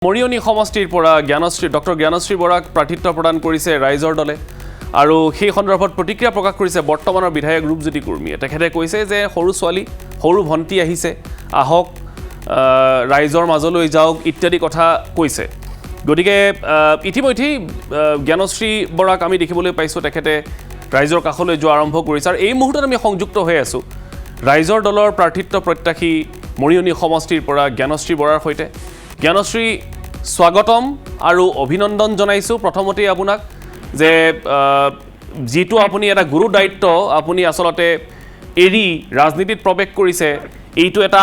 মৰিয়নি সমষ্টিৰ পৰা ডক্টৰ জ্ঞানশ্ৰী বৰাক প্ৰাৰ্থিত্ব প্ৰদান কৰিছে ৰাইজৰ দলে আৰু সেই সন্দৰ্ভত প্ৰতিক্ৰিয়া প্ৰকাশ কৰিছে বৰ্তমানৰ বিধায়ক ৰূপজ্যোতি কুৰ্মীয়ে। তেখেতে কৈছে যে সৰু ছোৱালী সৰু ভণ্টি আহিছে, আহক ৰাইজৰ মাজলৈ যাওক ইত্যাদি কথা কৈছে। গতিকে ইতিমধ্যেই জ্ঞানশ্ৰী বৰাক আমি দেখিবলৈ পাইছোঁ তেখেতে ৰাইজৰ কাষলৈ যোৱা আৰম্ভ কৰিছে আৰু এই মুহূৰ্তত আমি সংযুক্ত হৈ আছোঁ ৰাইজৰ দলৰ প্ৰাৰ্থিত্ব প্ৰত্যাশী মৰিয়নি সমষ্টিৰ পৰা জ্ঞানশ্ৰী বৰাৰ সৈতে। জ্ঞানশ্ৰী স্বাগতম আৰু অভিনন্দন জনাইছোঁ প্ৰথমতেই আপোনাক যে যিটো আপুনি এটা গুৰু দায়িত্ব আপুনি আচলতে এৰি ৰাজনীতিত প্ৰৱেশ কৰিছে, এইটো এটা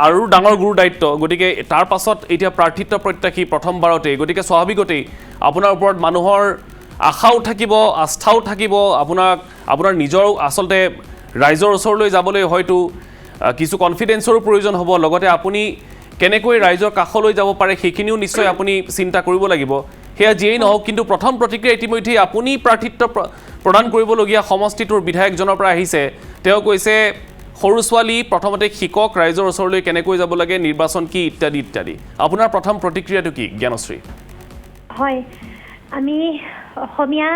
আৰু ডাঙৰ গুৰু দায়িত্ব। গতিকে তাৰ পাছত এতিয়া প্ৰাৰ্থিত্ব প্ৰত্যাশী প্ৰথমবাৰতেই, গতিকে স্বাভাৱিকতেই আপোনাৰ ওপৰত মানুহৰ আশাও থাকিব, আস্থাও থাকিব, আপোনাৰ নিজৰ আচলতে ৰাইজৰ ওচৰলৈ যাবলৈ হয়তো কিছু কনফিডেন্সৰো প্ৰয়োজন হ'ব, লগতে আপুনি কেনেকৈ ৰাইজৰ কাষলৈ যাব পাৰে সেইখিনিও নিশ্চয় আপুনি চিন্তা কৰিব লাগিব। সেয়া যিয়েই নহওক, কিন্তু প্ৰথম প্ৰতিক্ৰিয়া ইতিমধ্যেই আপুনি প্ৰাৰ্থিত্ব প্ৰদান কৰিবলগীয়া সমষ্টিটোৰ বিধায়কজনৰ পৰা আহিছে। তেওঁ কৈছে সৰু ছোৱালী প্ৰথমতে শিকক ৰাইজৰ ওচৰলৈ কেনেকৈ যাব লাগে, নিৰ্বাচন কি ইত্যাদি ইত্যাদি। আপোনাৰ প্ৰথম প্ৰতিক্ৰিয়াটো কি জ্ঞানশ্ৰী? হয়, আমি অসমীয়া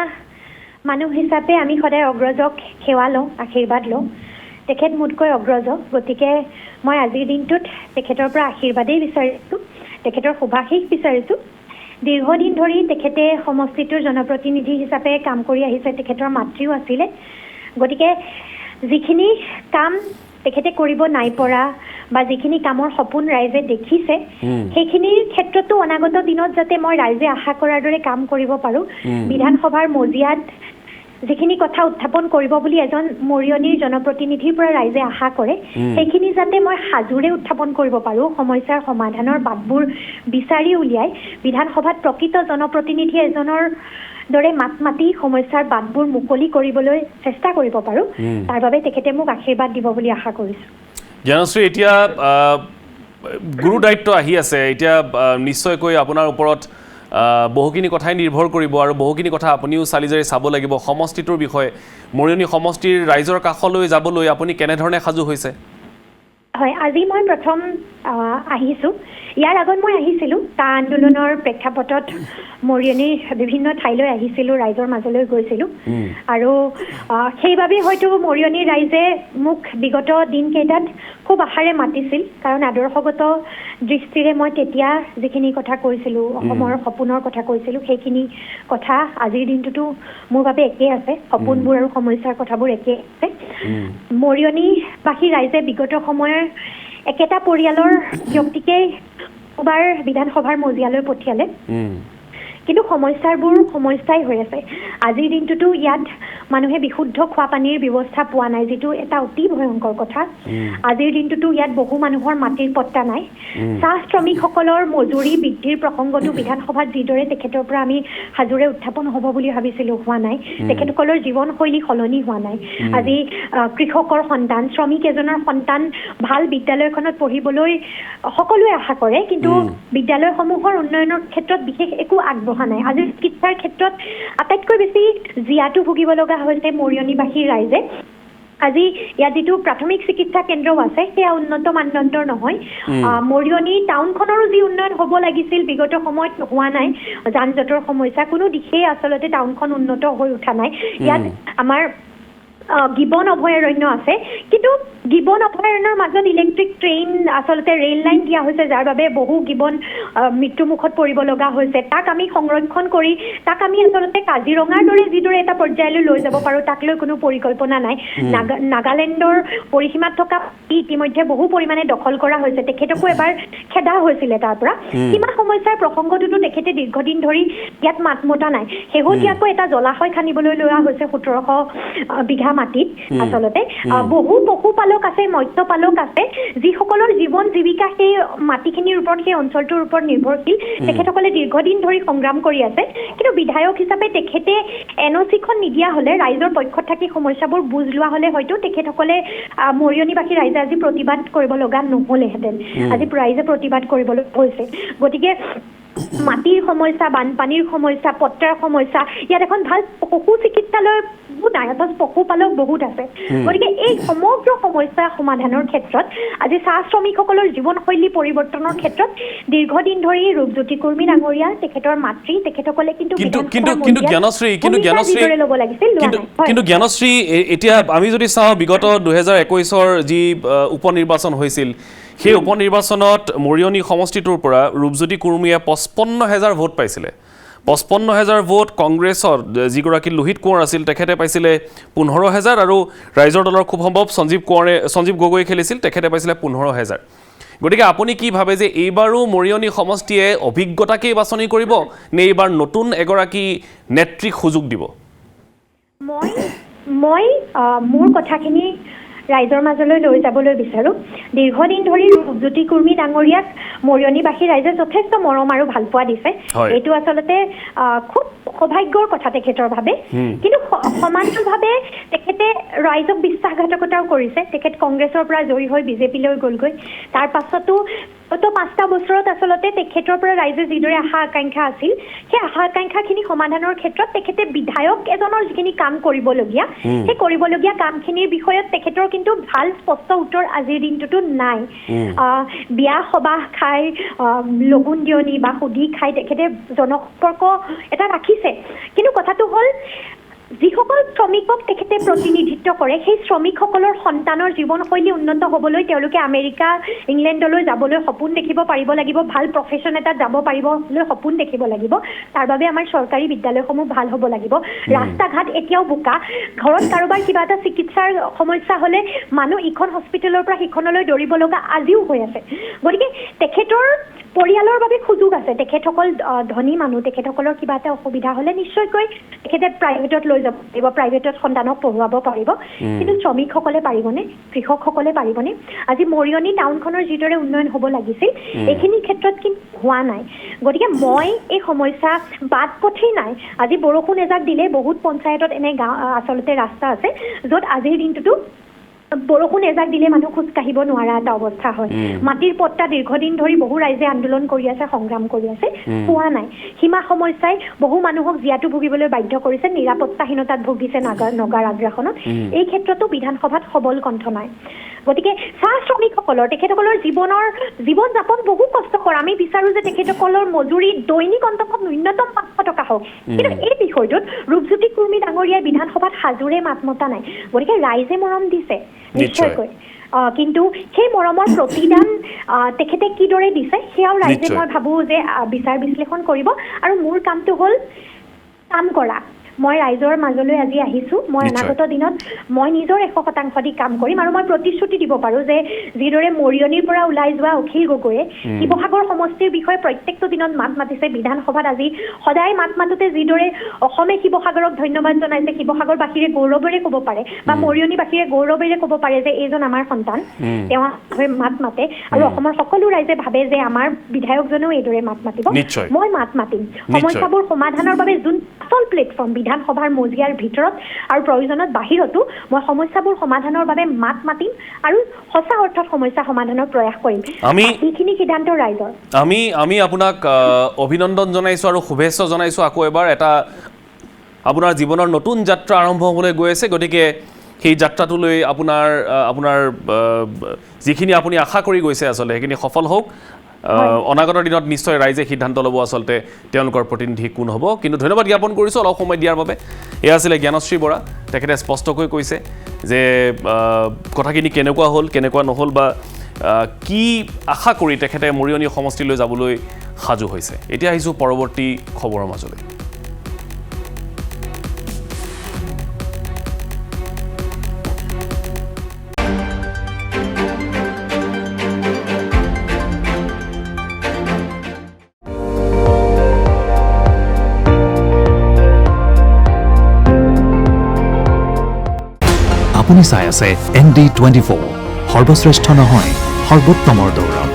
মানুহ হিচাপে আমি সদায় অগ্ৰজক সেৱা লওঁ, আশীৰ্বাদ লওঁ। তেখেত মোতকৈ অগ্ৰজ, গতিকে মই আজিৰ দিনটোত তেখেতৰ পৰা আশীৰ্বাদেই বিচাৰিছোঁ, তেখেতৰ শুভাশীষ বিচাৰিছোঁ। দীৰ্ঘদিন ধৰি তেখেতে সমষ্টিটোৰ জনপ্ৰতিনিধি হিচাপে কাম কৰি আহিছে, তেখেতৰ মাতৃও আছিলে। গতিকে যিখিনি কাম তেখেতে কৰিব নাই পৰা বা যিখিনি কামৰ সপোন ৰাইজে দেখিছে সেইখিনিৰ ক্ষেত্ৰতো অনাগত দিনত যাতে মই ৰাইজে আশা কৰাৰ দৰে কাম কৰিব পাৰোঁ, বিধানসভাৰ মজিয়াত যিখিনি কথা উত্থাপন কৰিব বুলি এজন মৰিয়নিৰ জনপ্ৰতিনিধিৰ পৰা ৰাইজে আশা কৰে, সেইখিনি যাতে মই সাজোৰে উত্থাপন কৰিব পাৰোঁ, সমস্যাৰ সমাধানৰ বাটবোৰ বিচাৰি উলিয়াই বিধানসভাত প্ৰকৃত জনপ্ৰতিনিধি এজনৰ দৰে মাত মাতি সমস্যাৰ বাটবোৰ মুকলি কৰিবলৈ চেষ্টা কৰিব পাৰোঁ, তাৰ বাবে তেখেতে মোক আশীৰ্বাদ দিব বুলি আশা কৰিছোঁ। জ্ঞানশ্ৰী, এতিয়া গুৰু দায়িত্ব আহি আছে, এতিয়া নিশ্চয়কৈ আপোনাৰ ওপৰত বহুখিনি কথাই নিৰ্ভৰ কৰিব আৰু বহুখিনি কথা আপুনিও চালি জাৰি চাব লাগিব সমষ্টিটোৰ বিষয়ে। মৰিয়নি সমষ্টিৰ ৰাইজৰ কাষলৈ যাবলৈ আপুনি কেনেধৰণে সাজু হৈছে? হয়, আজি মই প্ৰথম আহিছোঁ। ইয়াৰ আগত মই আহিছিলোঁ কা আন্দোলনৰ প্ৰেক্ষাপটত মৰিয়নিৰ বিভিন্ন ঠাইলৈ আহিছিলোঁ, ৰাইজৰ মাজলৈ গৈছিলোঁ আৰু সেইবাবেই হয়তো মৰিয়নিৰ ৰাইজে মোক বিগত দিনকেইটাত খুব আশাৰে মাতিছিল, কাৰণ আদৰ্শগত দৃষ্টিৰে মই তেতিয়া যিখিনি কথা কৈছিলোঁ, অসমৰ সপোনৰ কথা কৈছিলোঁ, সেইখিনি কথা আজিৰ দিনটোতো মোৰ বাবে একেই আছে, সপোনবোৰ আৰু সমস্যাৰ কথাবোৰ একেই আছে। মৰিয়নিবাসী ৰাইজে বিগত সময়ৰ একেটা পৰিয়ালৰ ব্যক্তিকেই এবাৰ বিধানসভাৰ মজিয়ালৈ পঠিয়ালে, কিন্তু সমস্যাবোৰ সমস্যাই হৈ আছে। আজিৰ দিনটোতো ইয়াত মানুহে বিশুদ্ধ খোৱা পানীৰ ব্যৱস্থা পোৱা নাই, যিটো এটা অতি ভয়ংকৰ কথা। আজিৰ দিনটোতো ইয়াত বহু মানুহৰ মাটিৰ পট্টা নাই। চাহ শ্ৰমিকসকলৰ মজুৰি বৃদ্ধিৰ প্ৰসংগটো বিধানসভাত যিদৰে তেখেতৰ পৰা আমি সাজোৰে উত্থাপন হ'ব বুলি ভাবিছিলোঁ, হোৱা নাই। তেখেতসকলৰ জীৱনশৈলী সলনি হোৱা নাই। আজি কৃষকৰ সন্তান, শ্ৰমিক এজনৰ সন্তান ভাল বিদ্যালয়খনত পঢ়িবলৈ সকলোৱে আশা কৰে, কিন্তু বিদ্যালয়সমূহৰ উন্নয়নৰ ক্ষেত্ৰত বিশেষ একো আগবঢ়া নাই। আজি চিকিৎসাৰ ক্ষেত্ৰত আটাইতকৈ বেছি জীয়াতু ভুগিব লগা হৈছে মৰিয়নিবাসীৰ ৰাইজে। আজি ইয়াত যিটো প্ৰাথমিক চিকিৎসা কেন্দ্ৰও আছে সেয়া উন্নত মানদণ্ডৰ নহয়। মৰিয়নি টাউনখনৰো যি উন্নয়ন হ'ব লাগিছিল বিগত সময়ত হোৱা নাই। যান জঁটৰ সমস্যা, কোনো দিশেই আচলতে টাউনখন উন্নত হৈ উঠা নাই। ইয়াত আমাৰ গিবন অভয়াৰণ্য আছে, কিন্তু গিবন অভয়াৰণ্যৰ মাজত ইলেক্ট্ৰিক ট্ৰেইন আচলতে ৰেল লাইন দিয়া হৈছে, যাৰ বাবে বহু গিবন মৃত্যুমুখত পৰিব লগা হৈছে। তাক আমি সংৰক্ষণ কৰি তাক আমি আচলতে কাজিৰঙাৰ দৰে যিদৰে এটা পৰ্যায়লৈ লৈ যাব পাৰোঁ, তাক লৈ কোনো পৰিকল্পনা নাই। নাগালেণ্ডৰ পৰিসীমাত থকা ইতিমধ্যে বহু পৰিমাণে দখল কৰা হৈছে, তেখেতকো এবাৰ খেদা হৈছিলে তাৰ পৰা। সীমা সমস্যাৰ প্ৰসংগটোতো তেখেতে দীৰ্ঘদিন ধৰি ইয়াত মাত মতা নাই। শেহতীয়াকৈ এটা জলাশয় খান্দিবলৈ লোৱা হৈছে 1700 বিঘা মাটিত। আচলতে বহু পশুপালক আছে, মৎস্যপালক আছে, যিসকলৰ জীৱন জীৱিকা সেই মাটিখিনিৰ ওপৰত, সেই অঞ্চলটোৰ ওপৰত নিৰ্ভৰশীল। তেখেতসকলে দীৰ্ঘদিন ধৰি সংগ্ৰাম কৰি আছে, কিন্তু বিধায়ক হিচাপে তেখেতে NOC-খন নিদিয়া হ'লে, ৰাইজৰ পক্ষত থাকি সমস্যাবোৰ বুজ লোৱা হ'লে হয়তো তেখেতসকলে মৰিয়নিবাসী ৰাইজে আজি প্ৰতিবাদ কৰিব লগা নহ'লেহেঁতেন। আজি ৰাইজে প্ৰতিবাদ কৰিবলৈ হৈছে। গতিকে মাটিৰ সমস্যা, বানপানীৰ সমস্যা, পত্ৰাৰ সমস্যা, ইয়াত এখন ভাল পশু চিকিৎসালয় বহুত নাই, অথচ পশুপালক বহুত আছে। গতিকে এই সমগ্ৰ সমস্যা সমাধানৰ ক্ষেত্ৰত আজি চাহ শ্ৰমিকসকলৰ জীৱনশৈলী পৰিৱৰ্তনৰ ক্ষেত্ৰত দীৰ্ঘদিন ধৰি ৰূপজ্যোতি কুৰ্মী ডাঙৰীয়া, তেখেতৰ মাতৃ, তেখেতসকলে কিন্তু জ্ঞানশ্ৰী এতিয়া আমি যদি চাওঁ বিগত 2021 যি উপনিৰ্বাচন হৈছিল, সেই উপনিৰ্বাচনত মৰিয়নি সমষ্টিটোৰ পৰা ৰূপজ্যোতি কুৰ্মীয়ে 55,000 ভোট পাইছিলে। 55,000 ভোট কংগ্ৰেছৰ যিগৰাকী লোহিত কোঁৱৰ আছিল তেখেতে পাইছিলে 15,000 আৰু ৰাইজৰ দলৰ খুব সম্ভৱ সঞ্জীৱ গগৈ খেলিছিল, তেখেতে পাইছিলে 15,000। গতিকে আপুনি কি ভাবে যে এইবাৰো মৰিয়নি সমষ্টিয়ে অভিজ্ঞতাকেই বাছনি কৰিব নে এইবাৰ নতুন এগৰাকী নেত্ৰীক সুযোগ দিব? মই মোৰ কথাখিনি ৰাইজৰ মাজলৈ লৈ যাবলৈ বিচাৰোঁ। দীৰ্ঘদিন ধৰি ৰূপজ্যোতি কুৰ্মী ডাঙৰীয়াক মৰিয়নিবাসী ৰাইজে যথেষ্ট মৰম আৰু ভালপোৱা দিছে। এইটো আচলতে খুব সৌভাগ্যৰ কথা তেখেতৰ বাবে। কিন্তু সমান্তৰালভাৱে তেখেতে ৰাইজক বিশ্বাসঘাতকতাও কৰিছে। তেখেত কংগ্ৰেছৰ পৰা জয়ী হৈ বিজেপিলৈ গ'লগৈ। তাৰ পাছতো 5টা বছৰত আচলতে তেখেতৰ পৰা ৰাইজে যিদৰে আশা আকাংক্ষা আছিল, সেই আশা আকাংক্ষাখিনি সমাধানৰ ক্ষেত্ৰত তেখেতে বিধায়ক এজনৰ যিখিনি কাম কৰিবলগীয়া, সেই কৰিবলগীয়া কামখিনিৰ বিষয়ত তেখেতৰ কিন্তু ভাল স্পষ্ট উত্তৰ আজিৰ দিনটোতো নাই। বিয়া সবাহ খাই, লগুণ দিয়নি বা সুধি খাই তেখেতে জনসম্পৰ্ক এটা ৰাখিছে। কিন্তু কথাটো হ'ল যিসকল শ্ৰমিকক তেখেতে প্ৰতিনিধিত্ব কৰে, সেই শ্ৰমিকসকলৰ সন্তানৰ জীৱনশৈলী উন্নত হ'বলৈ তেওঁলোকে আমেৰিকা, ইংলেণ্ডলৈ যাবলৈ সপোন দেখিব পাৰিব লাগিব, ভাল প্ৰফেশ্যন এটাত যাব পাৰিবলৈ সপোন দেখিব লাগিব। তাৰ বাবে আমাৰ চৰকাৰী বিদ্যালয়সমূহ ভাল হ'ব লাগিব। ৰাস্তা ঘাট এতিয়াও বোকা। ঘৰত কাৰোবাৰ কিবা এটা চিকিৎসাৰ সমস্যা হ'লে মানুহ ইখন হস্পিটেলৰ পৰা সিখনলৈ দৌৰিব লগা আজিও হৈ আছে। গতিকে তেখেতৰ পৰিয়ালৰ বাবে সুযোগ আছে। তেখেতসকল ধনী মানুহ, তেখেতসকলৰ কিবা এটা অসুবিধা হ'লে নিশ্চয়কৈ তেখেতে প্ৰাইভেটত লৈ যাব পাৰিব, প্ৰাইভেটত সন্তানক পঢ়ুৱাব পাৰিব। কিন্তু শ্ৰমিকসকলে পাৰিবনে? কৃষকসকলে পাৰিবনে? আজি মৰিয়নি টাউনখনৰ যিদৰে উন্নয়ন হ'ব লাগিছিল, এইখিনি ক্ষেত্ৰত কিন্তু হোৱা নাই। গতিকে মই এই সমস্যা বাট পথেই নাই। আজি বৰষুণ এজাক দিলে বহুত পঞ্চায়তত এনে আচলতে ৰাস্তা আছে য'ত আজিৰ দিনটোতো বৰষুণ এজাক দিলে মানুহ খোজকাঢ়িব নোৱাৰা এটা অৱস্থা হয়। মাটিৰ পট্টা দীৰ্ঘদিন ধৰি বহু ৰাইজে আন্দোলন কৰি আছে, সংগ্ৰাম কৰি আছে, পোৱা নাই। সীমা সমস্যাই বহু মানুহক জীয়াতু ভুগিবলৈ বাধ্য কৰিছে, নিৰাপত্তাহীনতাত ভুগিছে নগৰ আগ্ৰাসনত। এই ক্ষেত্ৰতো বিধানসভাত সবল কণ্ঠ নাই। গতিকে চাহ শ্ৰমিকসকলৰ, তেখেতসকলৰ জীৱন যাপন বহু কষ্টকৰ। আমি বিচাৰোঁ যে তেখেতসকলৰ মজুৰি দৈনিক অন্ততঃ ন্যূনতম 500 টকা হওক। কিন্তু এই বিষয়টোত ৰূপজ্যোতি কুৰ্মী ডাঙৰীয়াই বিধানসভাত সাজোৰে মাত মতা নাই। গতিকে ৰাইজে মৰম দিছে নিশ্চয়কৈ, কিন্তু সেই মৰমৰ প্ৰতিদান তেখেতে কিদৰে দিছে সেয়াও ৰাইজে মই ভাবোঁ যে বিচাৰ বিশ্লেষণ কৰিব। আৰু মোৰ কামটো হ'ল কাম কৰা। মই ৰাইজৰ মাজলৈ আজি আহিছোঁ। মই অনাগত দিনত মই নিজৰ 100% দি কাম কৰিম। আৰু মই প্ৰতিশ্ৰুতি দিব পাৰোঁ যে যিদৰে মৰিয়নিৰ পৰা ওলাই যোৱা অখিল গগৈয়ে শিৱসাগৰ সমষ্টিৰ বিষয়ে প্ৰত্যেকটো দিনত মাত মাতিছে, বিধানসভাত আজি সদায় মাত মাতোতে যিদৰে অসমে শিৱসাগৰক ধন্যবাদ জনাইছে, শিৱসাগৰবাসীৰে গৌৰৱেৰে ক'ব পাৰে বা মৰিয়নিবাসীৰে গৌৰৱেৰে ক'ব পাৰে যে এইজন আমাৰ সন্তান, তেওঁ মাত মাতে। আৰু অসমৰ সকলো ৰাইজে ভাবে যে আমাৰ বিধায়কজনেও এইদৰে মাত মাতিব। মই মাত মাতিম। সমস্যাবোৰ সমাধানৰ বাবে যোন আচল প্লেটফৰ্ম বিধানসভাৰ মজিয়াৰ ভিতৰত আৰু প্ৰয়োজনত বাহিৰতো মই সমস্যাবোৰ সমাধানৰ বাবে মাত মাতিম আৰু সঁচা অৰ্থত সমস্যা সমাধানৰ প্ৰয়াস কৰিম। এইখিনি সিদ্ধান্ত ৰাইজৰ। আমি আপোনাক অভিনন্দন জনাইছোঁ আৰু শুভেচ্ছা জনাইছোঁ। আকৌ এবাৰ এটা আপোনাৰ জীৱনৰ নতুন যাত্ৰা আৰম্ভ হ'বলৈ গৈ আছে। গতিকে সেই যাত্ৰাটোলৈ আপোনাৰ যিখিনি আপুনি আশা কৰি গৈছে আচলতে সেইখিনি সফল হওক। অনাগত দিনত নিশ্চয় ৰাইজে সিদ্ধান্ত ল'ব আচলতে তেওঁলোকৰ প্ৰতিনিধি কোন হ'ব। কিন্তু ধন্যবাদ জ্ঞাপন কৰিছোঁ অলপ সময় দিয়াৰ বাবে। এয়া আছিলে জ্ঞানশ্ৰী বৰা। তেখেতে স্পষ্টকৈ কৈছে যে কথাখিনি কেনেকুৱা হ'ল, কেনেকুৱা নহ'ল বা কি আশা কৰি তেখেতে মৰিয়নি সমষ্টিলৈ যাবলৈ সাজু হৈছে। এতিয়া আহিছোঁ পৰৱৰ্তী খবৰৰ মাজলৈ। আপুনি চাই আছে ND24, সৰ্বশ্ৰেষ্ঠ নহয় সৰ্বোত্তমৰ দৌৰ।